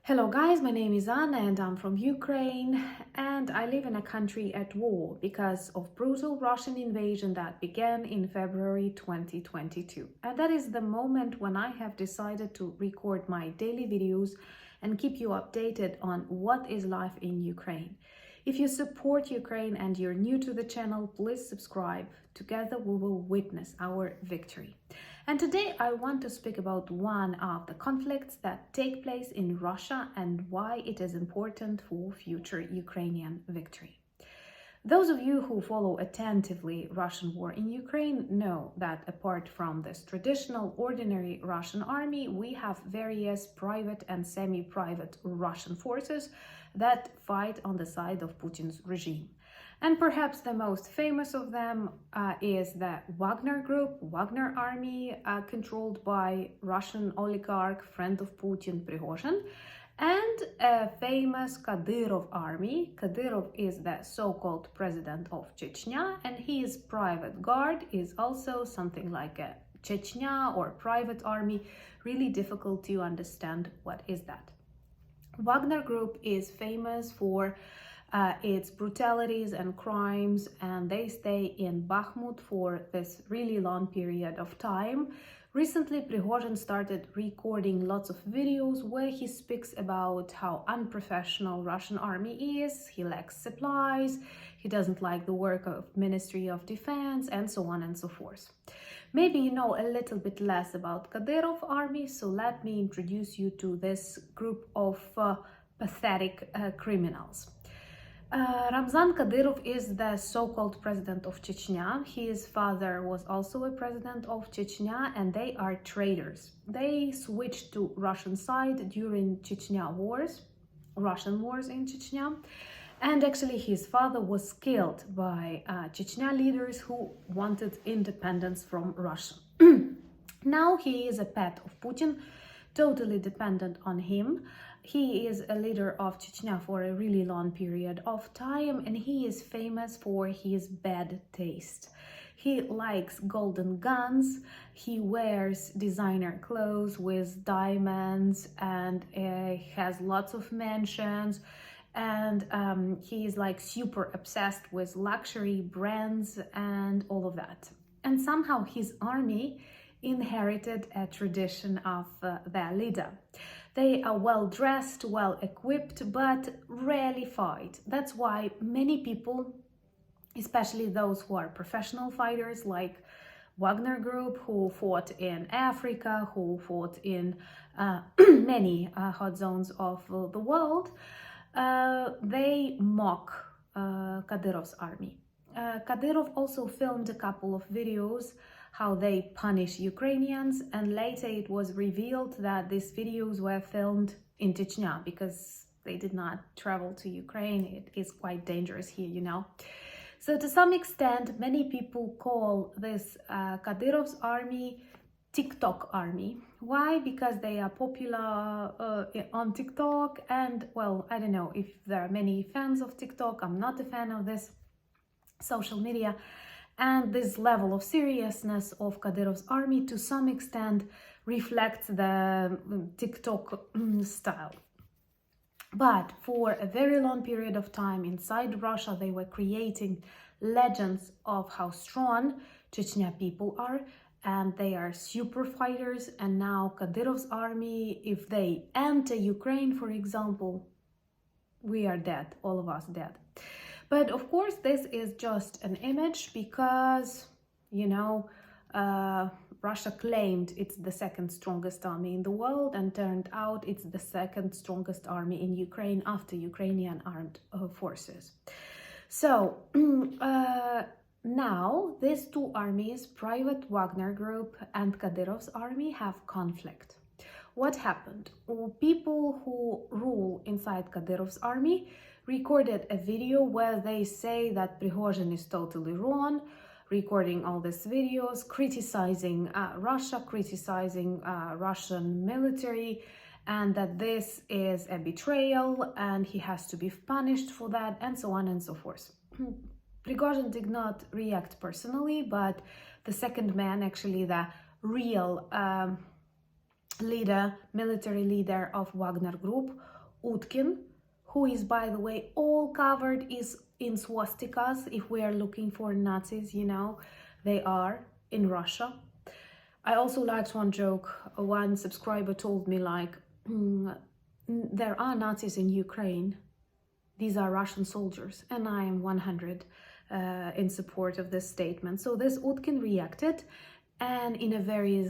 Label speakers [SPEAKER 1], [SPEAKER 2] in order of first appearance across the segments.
[SPEAKER 1] Hello guys, my name is Anna and I'm from Ukraine, and I live in a country at war because of brutal Russian invasion that began in February 2022. And that is the moment when I have decided to record my daily videos and keep you updated on what is life in Ukraine. If you support Ukraine and you're new to the channel, please subscribe. Together we will witness our victory. And today I want to speak about one of the conflicts that take place in Russia and why it is important for future Ukrainian victory. Those of you who follow attentively Russian war in Ukraine know that apart from this traditional ordinary Russian army, we have various private and semi-private Russian forces that fight on the side of Putin's regime. And perhaps the most famous of them is the Wagner Group, Wagner Army, controlled by Russian oligarch, friend of Putin, Prigozhin, and a famous Kadyrov army. Kadyrov is the so-called president of Chechnya, and his private guard is also something like a Chechnya or private army. Really difficult to understand what is that. Wagner Group is famous for its brutalities and crimes, and they stay in Bakhmut for this really long period of time. Recently, Prigozhin started recording lots of videos where he speaks about how unprofessional Russian army is, he lacks supplies, he doesn't like the work of Ministry of Defense, and so on and so forth. Maybe you know a little bit less about Kadyrov army, so let me introduce you to this group of pathetic criminals. Ramzan Kadyrov is the so-called president of Chechnya. His father was also a president of Chechnya, and they are traitors. They switched to Russian side during Chechnya wars, Russian wars in Chechnya. And actually his father was killed by Chechnya leaders who wanted independence from Russia. Now he is a pet of Putin, totally dependent on him. He is a leader of Chechnya for a really long period of time, and he is famous for his bad taste. He likes golden guns, he wears designer clothes with diamonds, and has lots of mansions, and he is like super obsessed with luxury brands and all of that. And somehow his army inherited a tradition of their leader. They are well dressed, well equipped, but rarely fight. That's why many people, especially those who are professional fighters like Wagner Group, who fought in Africa, who fought in many hot zones of the world, they mock Kadyrov's army. Kadyrov also filmed a couple of videos how they punish Ukrainians, and later it was revealed that these videos were filmed in Chechnya because they did not travel to Ukraine. It is quite dangerous here, you know. So to some extent, many people call this Kadyrov's army TikTok army. Why? Because they are popular on TikTok, and well, I don't know if there are many fans of TikTok. I'm not a fan of this social media. And this level of seriousness of Kadyrov's army to some extent reflects the TikTok style. But for a very long period of time inside Russia, they were creating legends of how strong Chechnya people are, and they are super fighters. And now Kadyrov's army, if they enter Ukraine, for example, we are dead, all of us dead. But of course, this is just an image because, you know, Russia claimed it's the second strongest army in the world, and turned out it's the second strongest army in Ukraine after Ukrainian armed forces. So now these two armies, Private Wagner Group and Kadyrov's army, have conflict. What happened? People who rule inside Kadyrov's army recorded a video where they say that Prigozhin is totally wrong, recording all these videos, criticizing Russia, criticizing Russian military, and that this is a betrayal and he has to be punished for that, and so on and so forth. Prigozhin did not react personally, but the second man, actually the real military leader of Wagner Group, Utkin, who is, by the way, all covered is in swastikas. If we are looking for Nazis, you know, they are in Russia. I also liked one joke. One subscriber told me, like, there are Nazis in Ukraine. These are Russian soldiers. And I am 100 in support of this statement. So this Utkin reacted, and in a very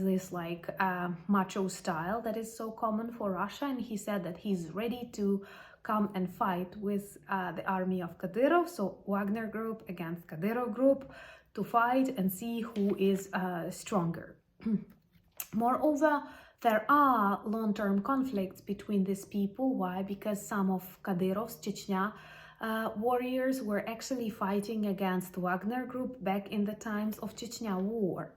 [SPEAKER 1] macho style that is so common for Russia. And he said that he's ready to come and fight with the army of Kadyrov, so Wagner Group against Kadyrov Group, to fight and see who is stronger. Moreover, there are long-term conflicts between these people. Why? Because some of Kadyrov's Chechnya warriors were actually fighting against Wagner Group back in the times of Chechnya War.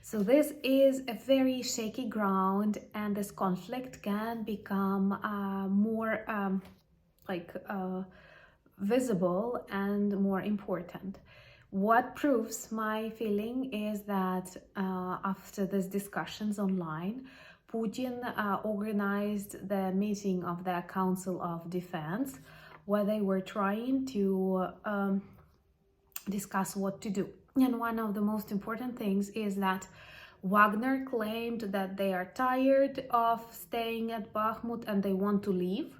[SPEAKER 1] So this is a very shaky ground, and this conflict can become more visible and more important. What proves my feeling is that after these discussions online, Putin organized the meeting of the Council of Defense, where they were trying to discuss what to do. And one of the most important things is that Wagner claimed that they are tired of staying at Bakhmut and they want to leave.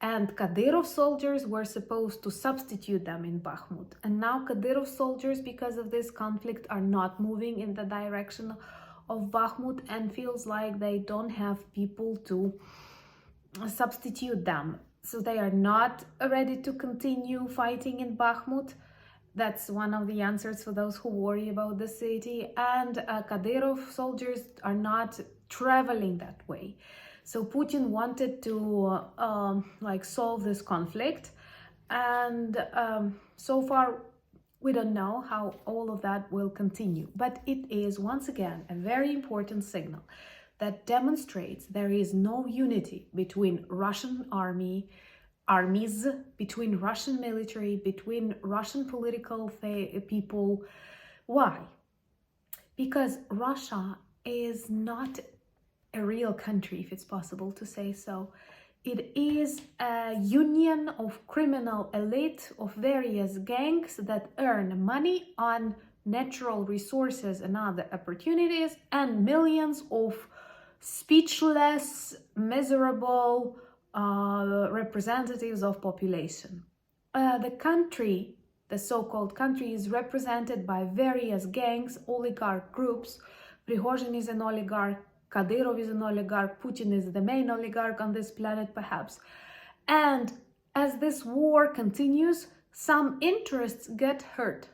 [SPEAKER 1] And Kadyrov soldiers were supposed to substitute them in Bakhmut. And now Kadyrov soldiers, because of this conflict, are not moving in the direction of Bakhmut and feels like they don't have people to substitute them. So they are not ready to continue fighting in Bakhmut. That's one of the answers for those who worry about the city. And Kadyrov soldiers are not traveling that way. So Putin wanted to solve this conflict, and so far we don't know how all of that will continue. But it is once again a very important signal that demonstrates there is no unity between Russian armies, between Russian military, between Russian political people. Why? Because Russia is not a real country, if it's possible to say so. It is a union of criminal elite of various gangs that earn money on natural resources and other opportunities, and millions of speechless, miserable representatives of population. The country, the so-called country, is represented by various gangs, oligarch groups. Prigozhin is an oligarch, Kadyrov is an oligarch, Putin is the main oligarch on this planet, perhaps. And as this war continues, some interests get hurt.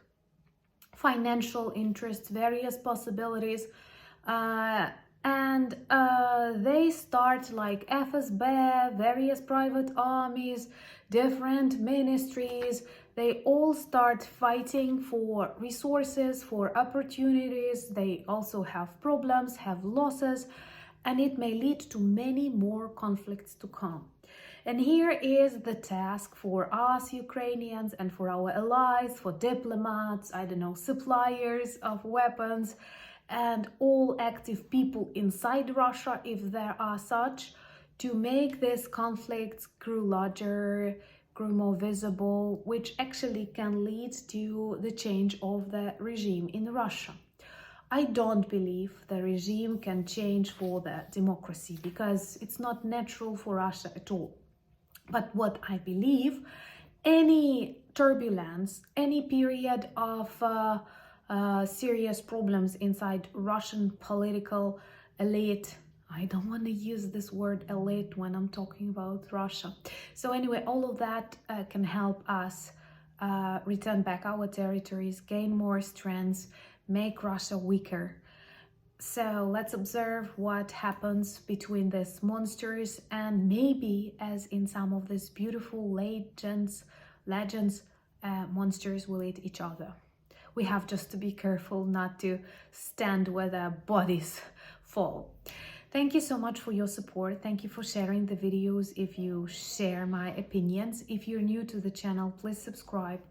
[SPEAKER 1] Financial interests, various possibilities, and they start like FSB, various private armies, different ministries. They all start fighting for resources, for opportunities. They also have problems, have losses, and it may lead to many more conflicts to come. And here is the task for us Ukrainians and for our allies, for diplomats, suppliers of weapons, and all active people inside Russia, if there are such, to make this conflict grow larger, grow more visible, which actually can lead to the change of the regime in Russia. I don't believe the regime can change for the democracy, because it's not natural for Russia at all. But what I believe, any turbulence, any period of serious problems inside Russian political elite, I don't want to use this word elite when I'm talking about Russia. So anyway, all of that can help us return back our territories, gain more strength, make Russia weaker. So let's observe what happens between these monsters, and maybe, as in some of these beautiful legends, monsters will eat each other. We have just to be careful not to stand where their bodies fall. Thank you so much for your support. Thank you for sharing the videos. If you share my opinions, if you're new to the channel, please subscribe.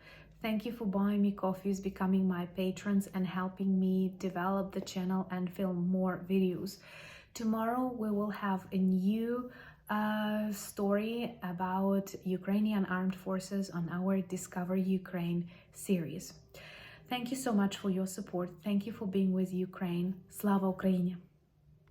[SPEAKER 1] Thank you for buying me coffees, becoming my patrons, and helping me develop the channel and film more videos. Tomorrow we will have a new story about Ukrainian armed forces on our Discover Ukraine series. Thank you so much for your support. Thank you for being with Ukraine. Slava Ukraini!